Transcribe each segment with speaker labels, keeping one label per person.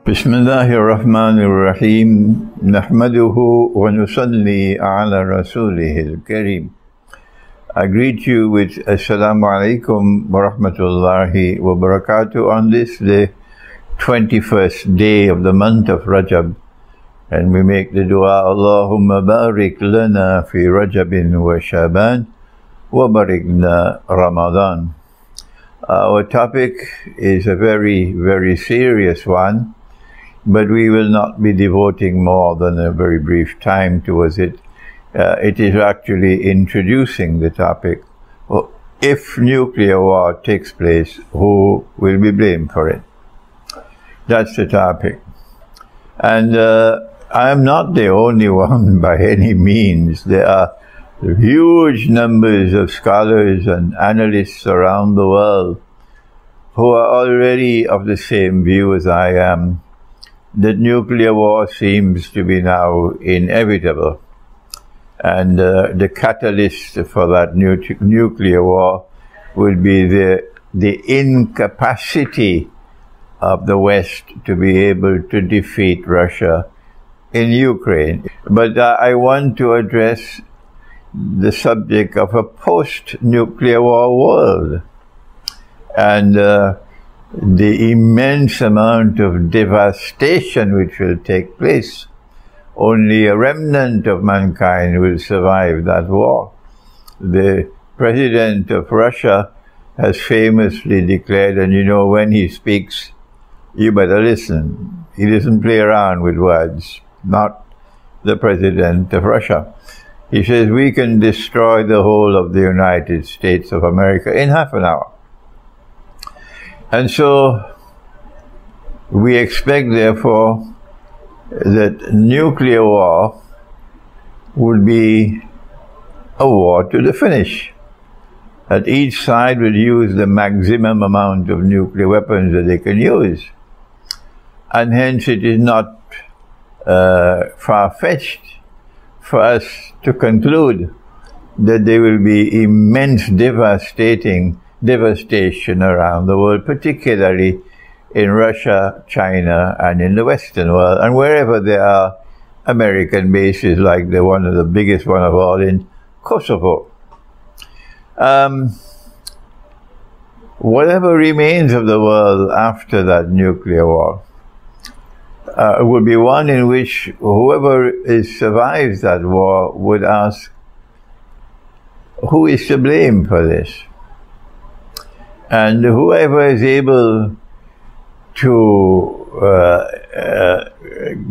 Speaker 1: بسم الله الرحمن الرحيم نحمده ونصلي على رسوله الكريم. I greet you with Assalamu alaikum wa rahmatullahi wa barakatuh on this the 21st day of the month of Rajab, and we make the dua Allahumma barik lana fi Rajabin wa Shaban wa barikna Ramadan. Our topic is a very, very serious one, but we will not be devoting more than a very brief time towards it. It is actually introducing the topic. Well, if nuclear war takes place, who will be blamed for it? That's the topic. And I am not the only one by any means. There are huge numbers of scholars and analysts around the world who are already of the same view as I am, that nuclear war seems to be now inevitable. And the catalyst for that nuclear war will be the incapacity of the West to be able to defeat Russia in Ukraine. But I want to address the subject of a post-nuclear war world and the immense amount of devastation which will take place. Only a remnant of mankind will survive that war. The president of Russia has famously declared, and you know, when he speaks, you better listen. He doesn't play around with words, not the president of Russia. He says, we can destroy the whole of the United States of America in half an hour. And so we expect, therefore, that nuclear war would be a war to the finish. That each side will use the maximum amount of nuclear weapons that they can use. And hence it is not far-fetched for us to conclude that there will be immense devastation around the world, particularly in Russia, China, and in the Western world, and wherever there are American bases, like the biggest one of all in Kosovo. Whatever remains of the world after that nuclear war will be one in which whoever survives that war would ask, who is to blame for this? And whoever is able to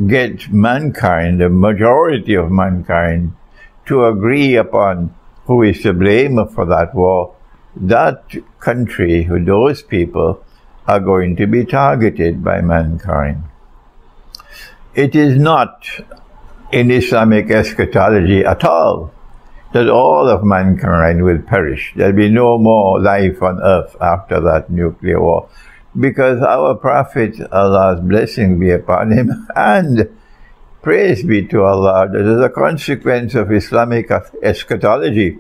Speaker 1: get mankind, the majority of mankind, to agree upon who is to blame for that war, that country, those people, are going to be targeted by mankind. It is not in Islamic eschatology at all that all of mankind will perish. There will be no more life on earth after that nuclear war. Because our Prophet, Allah's blessing be upon him, and praise be to Allah, that as a consequence of Islamic eschatology,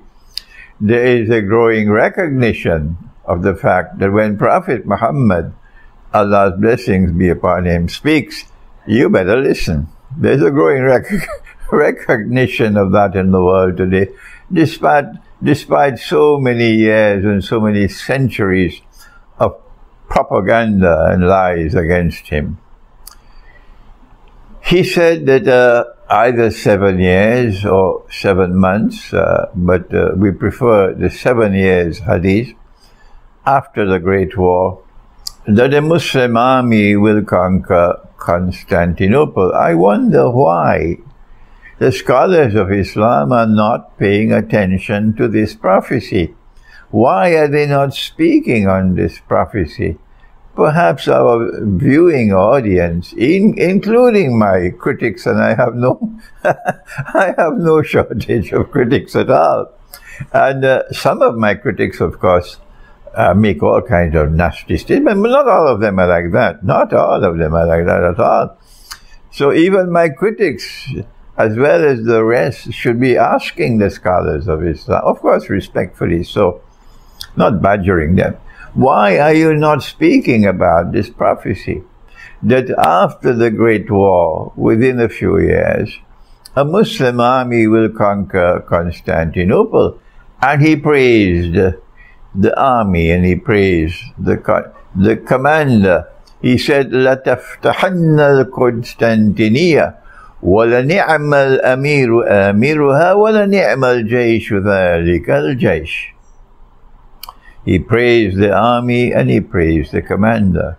Speaker 1: there is a growing recognition of the fact that when Prophet Muhammad, Allah's blessings be upon him, speaks, you better listen. There's a growing recognition of that in the world today, despite so many years and so many centuries of propaganda and lies against him. He said that either 7 years or 7 months, but we prefer the 7 years hadith, after the Great War, that a Muslim army will conquer Constantinople. I wonder why the scholars of Islam are not paying attention to this prophecy. Why are they not speaking on this prophecy? Perhaps our viewing audience, including my critics, and I have no shortage of critics at all. And some of my critics, of course, make all kinds of nasty statements, but not all of them are like that. Not all of them are like that at all. So even my critics, as well as the rest, should be asking the scholars of Islam, of course respectfully so, not badgering them, why are you not speaking about this prophecy? that after the Great War, within a few years, a Muslim army will conquer Constantinople. And he praised the army, and he praised the commander. He said, لَتَفْتَحَنَّ الْقُسْطَنْطِنِيَّةَ وَلَنِعْمَ الْأَمِيرُ آمِرُهَا وَلَنِعْمَ الْجَيْشُ ذَلِكَ الْجَيْشُ. He praised the army and he praised the commander.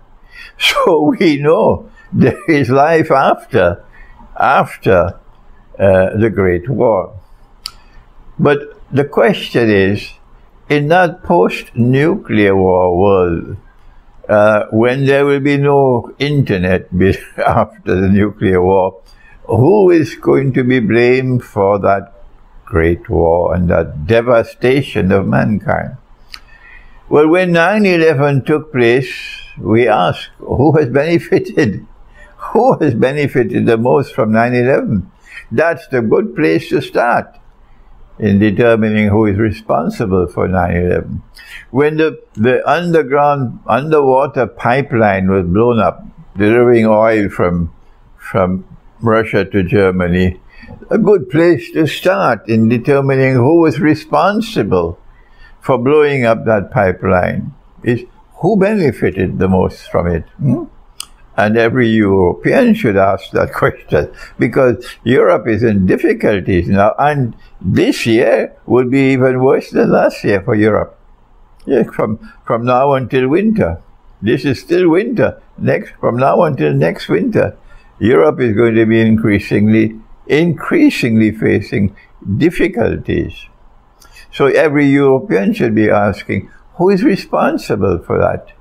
Speaker 1: So we know there is life after the Great War. But the question is, in that post-nuclear war world, when there will be no internet after the nuclear war, who is going to be blamed for that Great War and that devastation of mankind? Well, when 9/11 took place, we asked, who has benefited? Who has benefited the most from 9/11? That's the good place to start in determining who is responsible for 9/11. When the underwater pipeline was blown up, delivering oil from Russia to Germany, a good place to start in determining who was responsible for blowing up that pipeline is who benefited the most from it. And every European should ask that question, because Europe is in difficulties now, and this year will be even worse than last year for Europe. Yes, from now until winter. This is still winter. From now until next winter, Europe is going to be increasingly facing difficulties. So every European should be asking, who is responsible for that?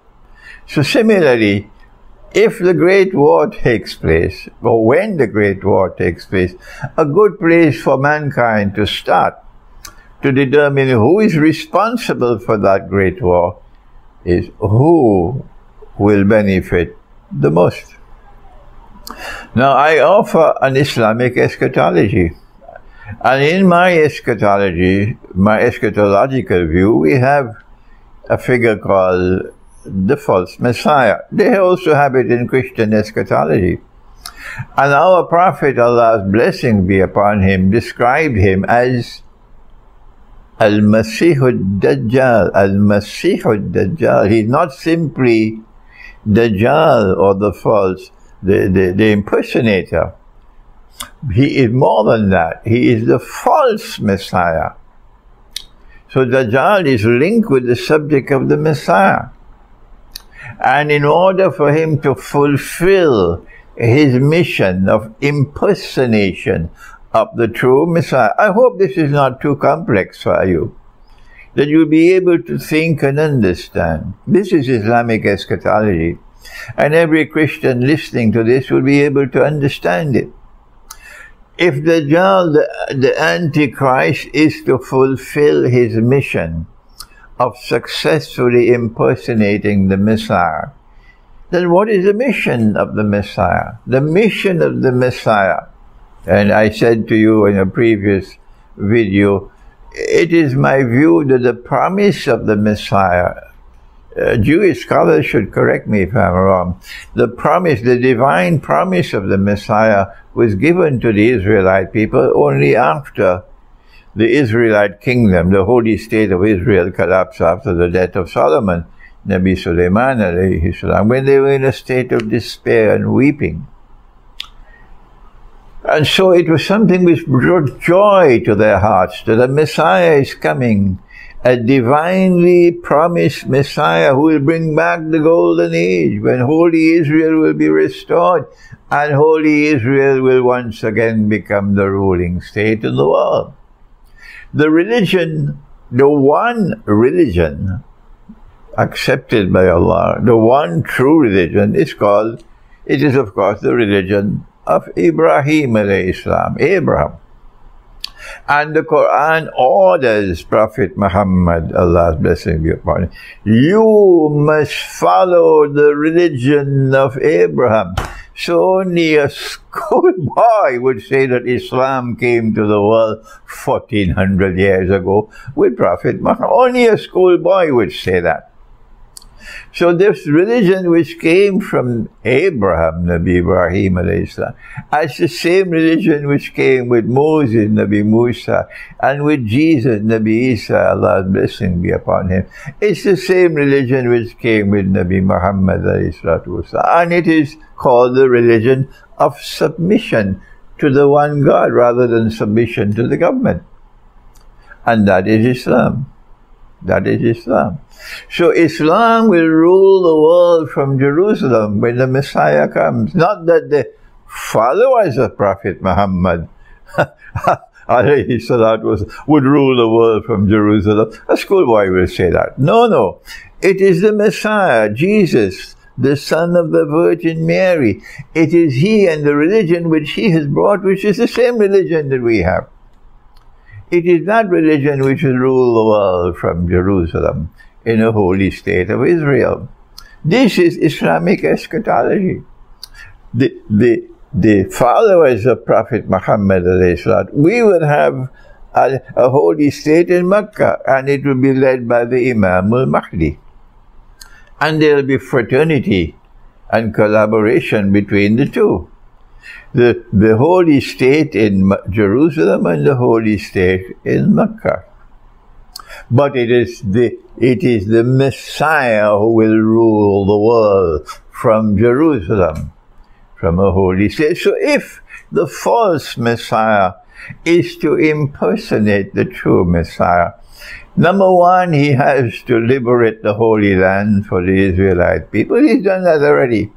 Speaker 1: So similarly, if the Great War takes place, or when the Great War takes place, a good place for mankind to start to determine who is responsible for that Great War is who will benefit the most. Now, I offer an Islamic eschatology. And in my eschatology, my eschatological view, we have a figure called the false Messiah. They also have it in Christian eschatology. And our Prophet, Allah's blessing be upon him, described him as Al-Masih al-Dajjal. Al-Masih al-Dajjal. He's not simply Dajjal or the false, the impersonator. He is more than that. He is the false Messiah. So Dajjal is linked with the subject of the Messiah. And in order for him to fulfill his mission of impersonation of the true Messiah, I hope this is not too complex for you, that you'll be able to think and understand. This is Islamic eschatology. And every Christian listening to this will be able to understand it. If Dajjal, the Antichrist, is to fulfill his mission of successfully impersonating the Messiah, then what is the mission of the Messiah? The mission of the Messiah, and I said to you in a previous video, it is my view that the promise of the Messiah, Jewish scholars should correct me if I'm wrong, the divine promise of the Messiah was given to the Israelite people only after the Israelite kingdom, the holy state of Israel, collapsed after the death of Solomon, Nabi Sulaiman alayhi salam, when they were in a state of despair and weeping. And so it was something which brought joy to their hearts, that a Messiah is coming, a divinely promised Messiah who will bring back the golden age, when holy Israel will be restored, and holy Israel will once again become the ruling state in the world. The religion, the one religion accepted by Allah, the one true religion is of course the religion of Ibrahim alayhi salam, Abraham. And the Quran orders Prophet Muhammad, Allah's blessing be upon him, you must follow the religion of Abraham. So only a schoolboy would say that Islam came to the world 1400 years ago with Prophet Muhammad. Only a schoolboy would say that. So this religion which came from Abraham, Nabi Ibrahim alayhi salam, as the same religion which came with Moses, Nabi Musa, and with Jesus, Nabi Isa, Allah's blessing be upon him. It's the same religion which came with Nabi Muhammad alayhi salatu wasalam, and it is called the religion of submission to the one God rather than submission to the government. And that is Islam. That is Islam. So Islam will rule the world from Jerusalem when the Messiah comes. Not that the followers of Prophet Muhammad alayhi salatu would rule the world from Jerusalem. A schoolboy will say that. No, no. It is the Messiah, Jesus, the Son of the Virgin Mary. It is He and the religion which He has brought, which is the same religion that we have. It is that religion which will rule the world from Jerusalem in a holy state of Israel. This is Islamic eschatology. The followers of Prophet Muhammad, we will have a holy state in Mecca, and it will be led by the Imam al-Mahdi. And there will be fraternity and collaboration between the two. The holy state in Jerusalem and the holy state in Mecca. But it is the Messiah who will rule the world from Jerusalem, from a holy state. So if the false Messiah is to impersonate the true Messiah, number one, he has to liberate the Holy Land for the Israelite people. He's done that already.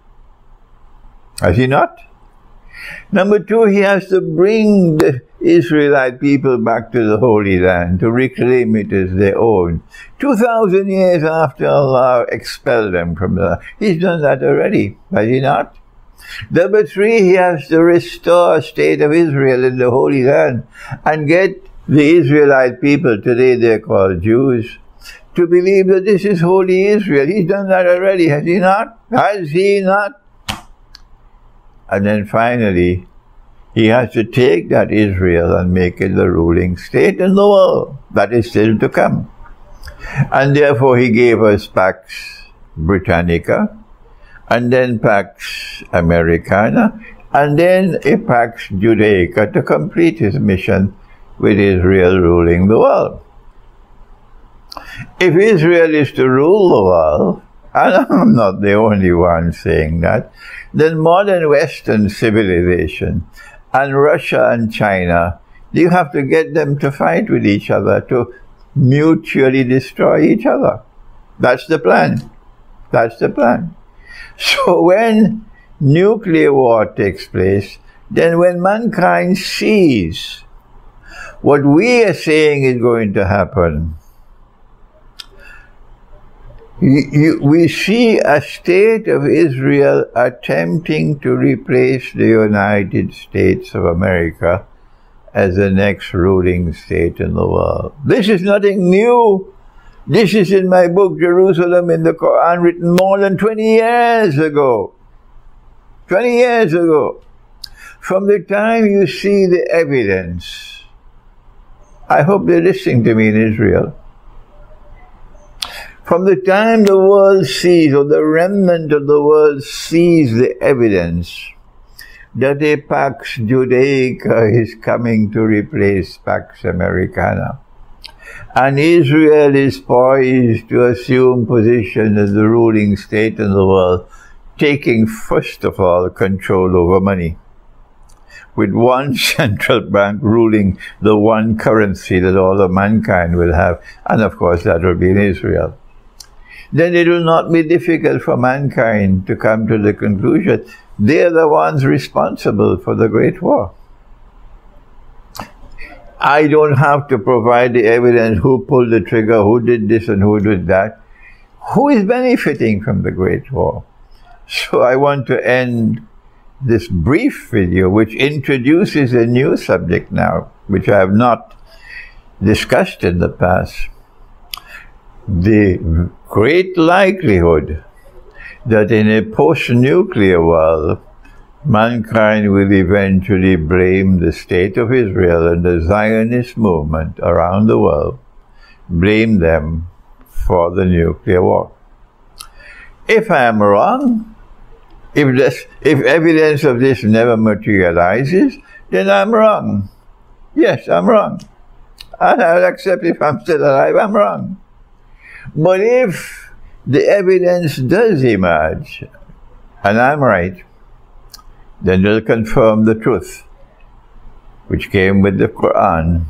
Speaker 1: Has he not? Number two, he has to bring the Israelite people back to the Holy Land, to reclaim it as their own. 2,000 years after Allah expelled them from the land. He's done that already, has he not? Number three, he has to restore a state of Israel in the Holy Land and get the Israelite people, today they're called Jews, to believe that this is holy Israel. He's done that already, has he not? Has he not? And then finally, he has to take that Israel and make it the ruling state in the world. That is still to come. And therefore he gave us Pax Britannica, and then Pax Americana, and then a Pax Judaica to complete his mission with Israel ruling the world. If Israel is to rule the world, and I'm not the only one saying that, then modern Western civilization and Russia and China, you have to get them to fight with each other, to mutually destroy each other. That's the plan. That's the plan. So when nuclear war takes place, then when mankind sees what we are saying is going to happen, we see a state of Israel attempting to replace the United States of America as the next ruling state in the world. This is nothing new. This is in my book, Jerusalem in the Quran, written more than 20 years ago. 20 years ago. From the time you see the evidence, I hope they're listening to me in Israel. From the time the world sees, or the remnant of the world sees the evidence that a Pax Judaica is coming to replace Pax Americana, and Israel is poised to assume position as the ruling state in the world, taking first of all control over money, with one central bank ruling the one currency that all of mankind will have, and of course that will be in Israel. Then it will not be difficult for mankind to come to the conclusion they are the ones responsible for the Great War. I don't have to provide the evidence who pulled the trigger, who did this and who did that. Who is benefiting from the Great War? So I want to end this brief video, which introduces a new subject now, which I have not discussed in the past. The great likelihood that in a post-nuclear world, mankind will eventually blame the State of Israel and the Zionist movement around the world, blame them for the nuclear war. If I am wrong, if evidence of this never materializes, then I'm wrong. Yes, I'm wrong. And I'll accept if I'm still alive, I'm wrong. But if the evidence does emerge, and I'm right, then it'll confirm the truth, which came with the Quran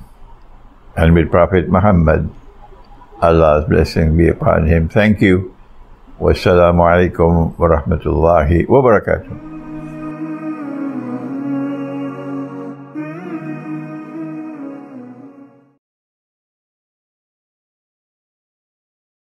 Speaker 1: and with Prophet Muhammad. Allah's blessing be upon him. Thank you. Wassalamu alaikum wa rahmatullahi wa barakatuh.